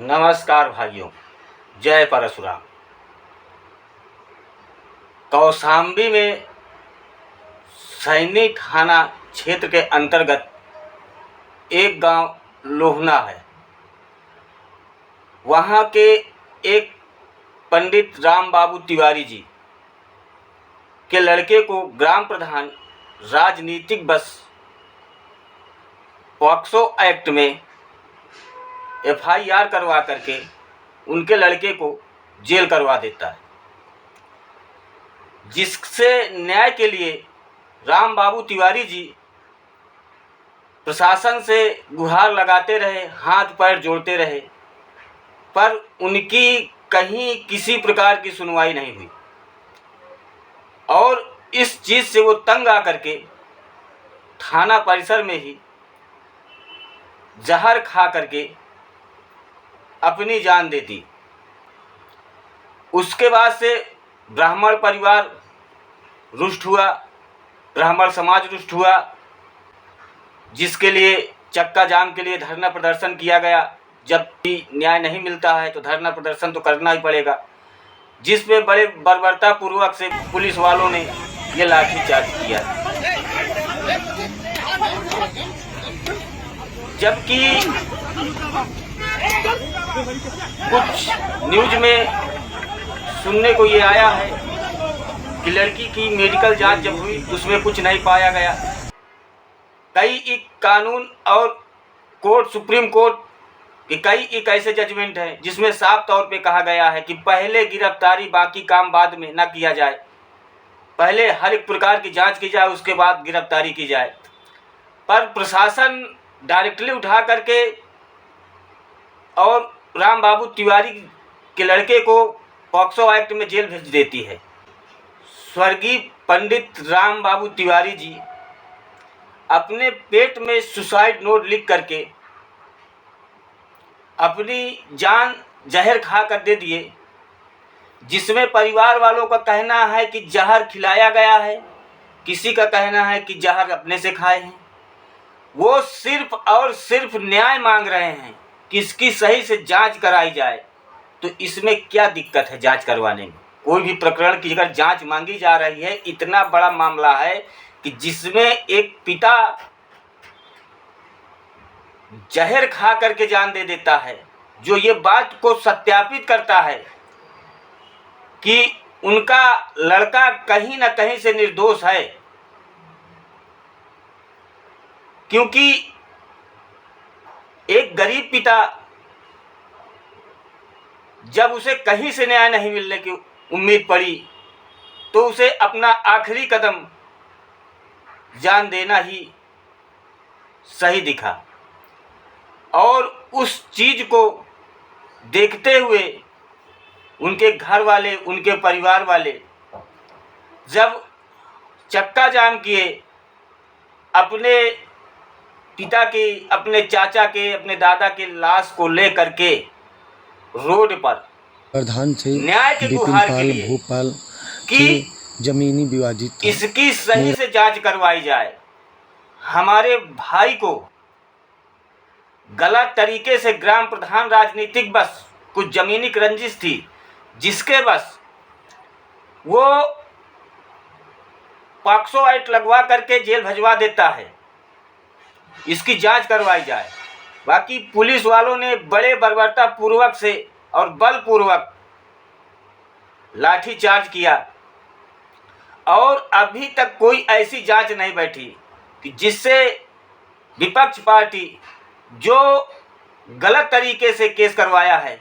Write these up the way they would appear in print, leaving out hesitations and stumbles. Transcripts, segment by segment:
नमस्कार भाइयों, जय परशुराम। कौशाम्बी में सैनी थाना क्षेत्र के अंतर्गत एक गांव लोहना है। वहां के एक पंडित राम बाबू तिवारी जी के लड़के को ग्राम प्रधान राजनीतिक बस पॉक्सो एक्ट में FIR करवा करके उनके लड़के को जेल करवा देता है, जिससे न्याय के लिए राम बाबू तिवारी जी प्रशासन से गुहार लगाते रहे, हाथ पैर जोड़ते रहे, पर उनकी कहीं किसी प्रकार की सुनवाई नहीं हुई। और इस चीज़ से वो तंग आकर के थाना परिसर में ही जहर खा करके अपनी जान दे दी। उसके बाद से ब्राह्मण परिवार रुष्ट हुआ, ब्राह्मण समाज रुष्ट हुआ, जिसके लिए चक्का जाम के लिए धरना प्रदर्शन किया गया। जब भी न्याय नहीं मिलता है तो धरना प्रदर्शन तो करना ही पड़ेगा, जिस पे बड़े बर्बरतापूर्वक से पुलिस वालों ने ये लाठीचार्ज किया। जबकि कुछ न्यूज में सुनने को ये आया है कि लड़की की मेडिकल जांच जब हुई उसमें कुछ नहीं पाया गया। कई एक कानून और कोर्ट, सुप्रीम कोर्ट के कई एक ऐसे जजमेंट हैं जिसमें साफ तौर पे कहा गया है कि पहले गिरफ्तारी, बाकी काम बाद में न किया जाए। पहले हर एक प्रकार की जांच की जाए, उसके बाद गिरफ्तारी की जाए। पर प्रशासन डायरेक्टली उठा करके और राम बाबू तिवारी के लड़के को पॉक्सो एक्ट में जेल भेज देती है। स्वर्गीय पंडित राम बाबू तिवारी जी अपने पेट में सुसाइड नोट लिख करके अपनी जान जहर खा कर दे दिए, जिसमें परिवार वालों का कहना है कि जहर खिलाया गया है, किसी का कहना है कि जहर अपने से खाए हैं। वो सिर्फ और सिर्फ न्याय मांग रहे हैं कि इसकी सही से जांच कराई जाए। तो इसमें क्या दिक्कत है जांच करवाने में? कोई भी प्रकरण की अगर जांच मांगी जा रही है, इतना बड़ा मामला है कि जिसमें एक पिता जहर खा करके जान दे देता है, जो ये बात को सत्यापित करता है कि उनका लड़का कहीं ना कहीं से निर्दोष है। क्योंकि एक गरीब पिता जब उसे कहीं से न्याय नहीं मिलने की उम्मीद पड़ी तो उसे अपना आखिरी कदम जान देना ही सही दिखा। और उस चीज़ को देखते हुए उनके घर वाले, उनके परिवार वाले जब चक्का जाम किए, अपने पिता की, अपने चाचा के, अपने दादा के लाश को ले करके रोड पर प्रधान से न्याय के गुहार के लिए भोपाल कि जमीनी विवादित इसकी सही से जांच करवाई जाए। हमारे भाई को गलत तरीके से ग्राम प्रधान राजनीतिक बस कुछ जमीनी रंजिश थी, जिसके बस वो पॉक्सो एक्ट लगवा करके जेल भिजवा देता है। इसकी जांच करवाई जाए। बाकी पुलिस वालों ने बड़े बर्बरतापूर्वक से और बलपूर्वक लाठीचार्ज किया और अभी तक कोई ऐसी जांच नहीं बैठी कि जिससे विपक्ष पार्टी जो गलत तरीके से केस करवाया है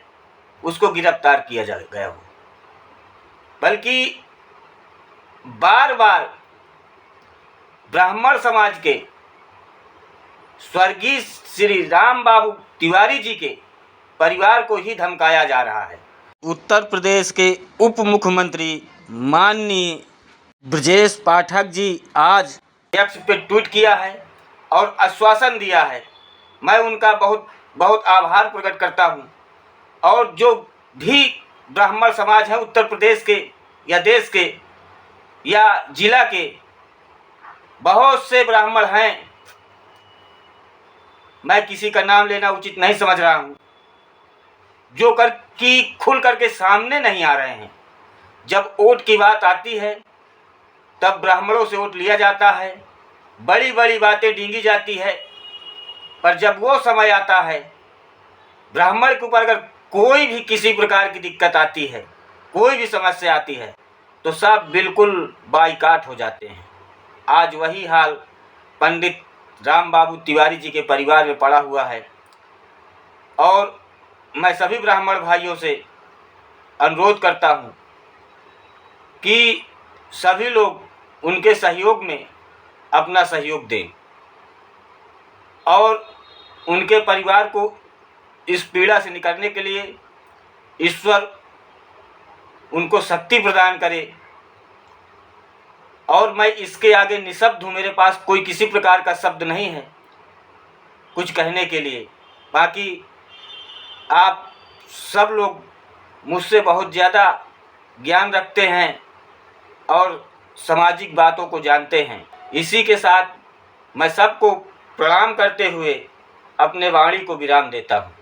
उसको गिरफ्तार किया गया हो। बल्कि बार बार ब्राह्मण समाज के स्वर्गीय श्री राम बाबू तिवारी जी के परिवार को ही धमकाया जा रहा है। उत्तर प्रदेश के उप मुख्यमंत्री माननीय ब्रजेश पाठक जी आज एक्स पे ट्वीट किया है और आश्वासन दिया है। मैं उनका बहुत बहुत आभार प्रकट करता हूं। और जो भी ब्राह्मण समाज है उत्तर प्रदेश के या देश के या जिला के, बहुत से ब्राह्मण हैं, मैं किसी का नाम लेना उचित नहीं समझ रहा हूं, जो कर कि खुल करके सामने नहीं आ रहे हैं। जब वोट की बात आती है तब ब्राह्मणों से वोट लिया जाता है, बड़ी बड़ी बातें डींगी जाती है, पर जब वो समय आता है ब्राह्मण के ऊपर अगर कोई भी किसी प्रकार की दिक्कत आती है, कोई भी समस्या आती है, तो सब बिल्कुल बाइकाट हो जाते हैं। आज वही हाल पंडित राम बाबू तिवारी जी के परिवार में पड़ा हुआ है और मैं सभी ब्राह्मण भाइयों से अनुरोध करता हूँ कि सभी लोग उनके सहयोग में अपना सहयोग दें और उनके परिवार को इस पीड़ा से निकलने के लिए ईश्वर उनको शक्ति प्रदान करे। और मैं इसके आगे निशब्द हूँ, मेरे पास कोई किसी प्रकार का शब्द नहीं है कुछ कहने के लिए। बाकी आप सब लोग मुझसे बहुत ज़्यादा ज्ञान रखते हैं और सामाजिक बातों को जानते हैं। इसी के साथ मैं सबको प्रणाम करते हुए अपने वाणी को विराम देता हूँ।